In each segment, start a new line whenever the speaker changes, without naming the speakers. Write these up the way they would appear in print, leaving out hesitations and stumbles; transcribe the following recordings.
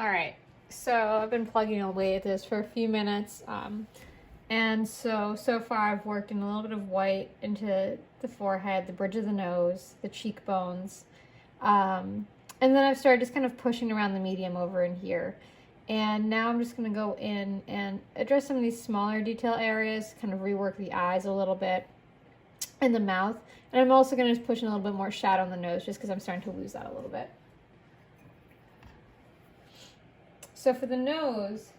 All right, so I've been plugging away at this for a few minutes, and so far I've worked in a little bit of white into the forehead, the bridge of the nose, the cheekbones, and then I've started just kind of pushing around the medium over in here. And now I'm just going to go in and address some of these smaller detail areas, kind of rework the eyes a little bit, and the mouth. And I'm also going to just push in a little bit more shadow on the nose just because I'm starting to lose that a little bit. So for the nose,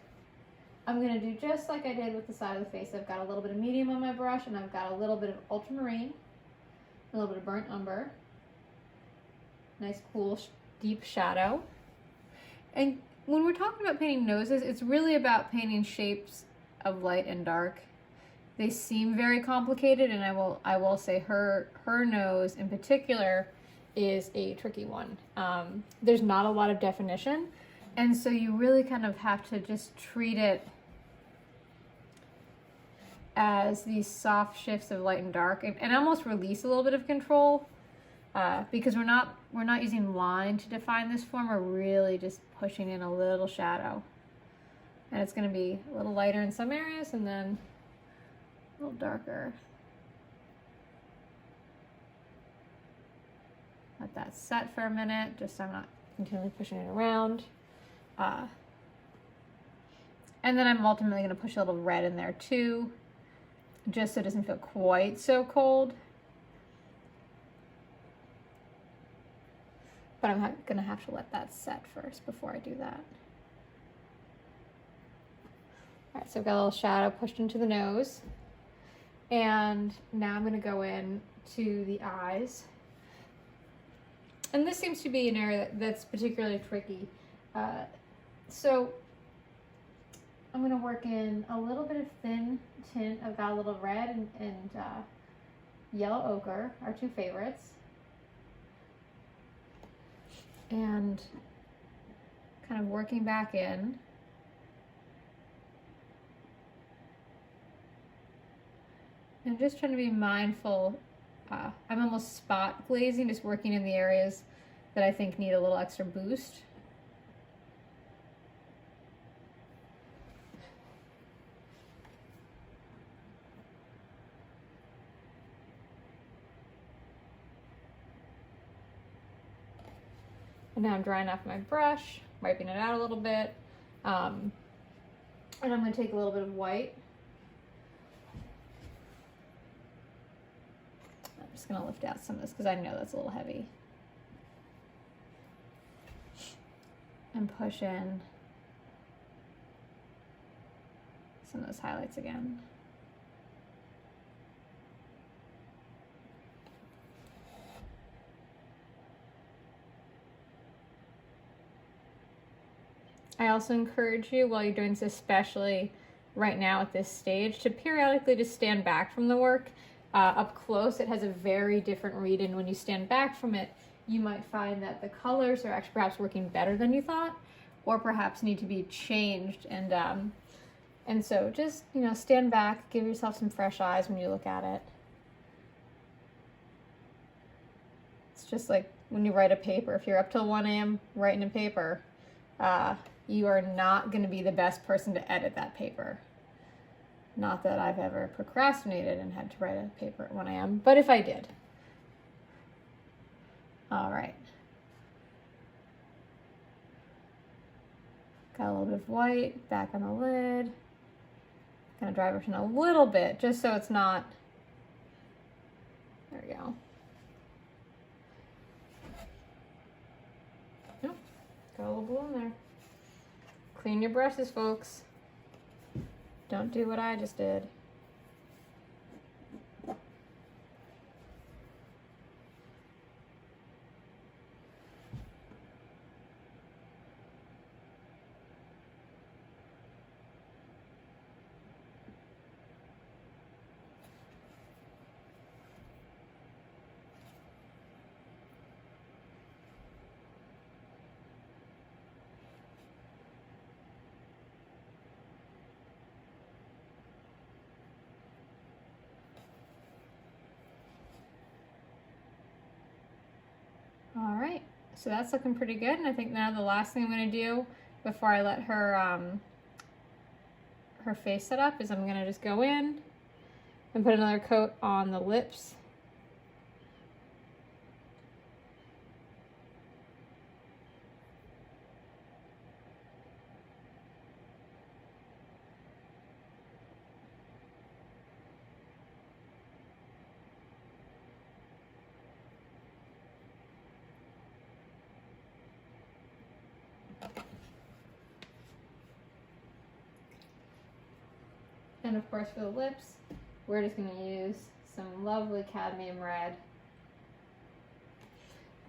I'm going to do just like I did with the side of the face. I've got a little bit of medium on my brush, and I've got a little bit of ultramarine, a little bit of burnt umber, nice cool deep shadow. And when we're talking about painting noses, it's really about painting shapes of light and dark. They seem very complicated, and I will say her nose in particular is a tricky one. There's not a lot of definition. And so you really kind of have to just treat it as these soft shifts of light and dark, and almost release a little bit of control, because we're not using line to define this form. We're really just pushing in a little shadow, and it's going to be a little lighter in some areas and then a little darker. Let that set for a minute, just so I'm not continually pushing it around. And then I'm ultimately going to push a little red in there too, just so it doesn't feel quite so cold. But I'm going to have to let that set first before I do that. All right, so I've got a little shadow pushed into the nose. And now I'm going to go in to the eyes. And this seems to be an area that's particularly tricky. So I'm going to work in a little bit of thin tint. I've got a little red and yellow ochre, our two favorites. And kind of working back in. And just trying to be mindful. I'm almost spot glazing, just working in the areas that I think need a little extra boost. And now I'm drying off my brush, wiping it out a little bit. And I'm going to take a little bit of white. I'm just going to lift out some of this because I know that's a little heavy. And push in some of those highlights again. I also encourage you, while you're doing this, especially right now at this stage, to periodically just stand back from the work. Up close, it has a very different read, and when you stand back from it, you might find that the colors are actually perhaps working better than you thought, or perhaps need to be changed. And so just, stand back, give yourself some fresh eyes when you look at it. It's just like when you write a paper. If you're up till 1 a.m. writing a paper, you are not going to be the best person to edit that paper. Not that I've ever procrastinated and had to write a paper at 1 a.m., but if I did. All right. Got a little bit of white back on the lid. Gonna dry brush in a little bit just so it's not. There we go. Nope. Got a little blue in there. Clean your brushes, folks. Don't do what I just did. All right, so that's looking pretty good. And I think now the last thing I'm going to do before I let her her face set up is I'm gonna just go in and put another coat on the lips. And of course for the lips, we're just going to use some lovely cadmium red.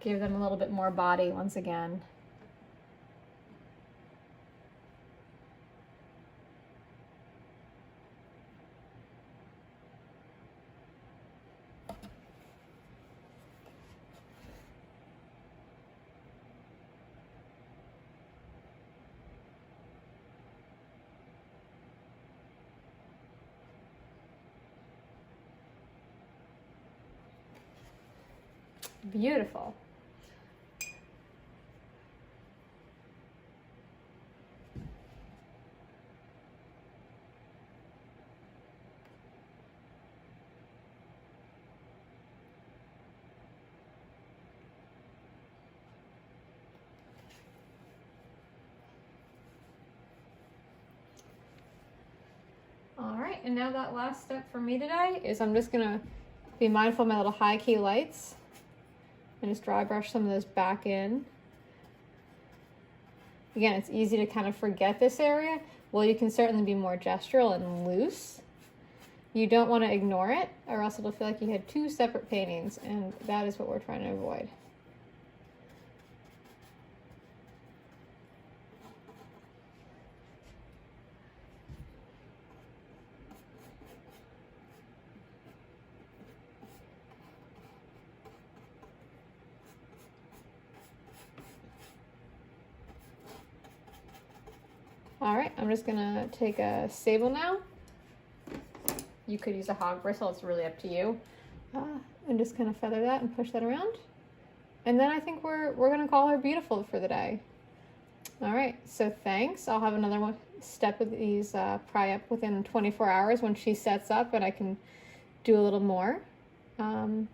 Give them a little bit more body once again. Beautiful. All right, and now that last step for me today is I'm just gonna be mindful of my little high key lights and just dry brush some of those back in. Again, it's easy to kind of forget this area. Well, you can certainly be more gestural and loose. You don't want to ignore it, or else it'll feel like you had two separate paintings, and that is what we're trying to avoid. All right, I'm just gonna take a sable now. You could use a hog bristle, it's really up to you. And just kind of feather that and push that around. And then I think we're gonna call her beautiful for the day. All right, so thanks. I'll have another one step of these pry up within 24 hours when she sets up and I can do a little more. So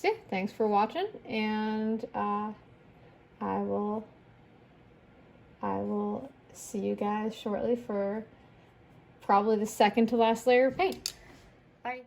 yeah, thanks for watching, and I will see you guys shortly for probably the second to last layer of paint. Bye.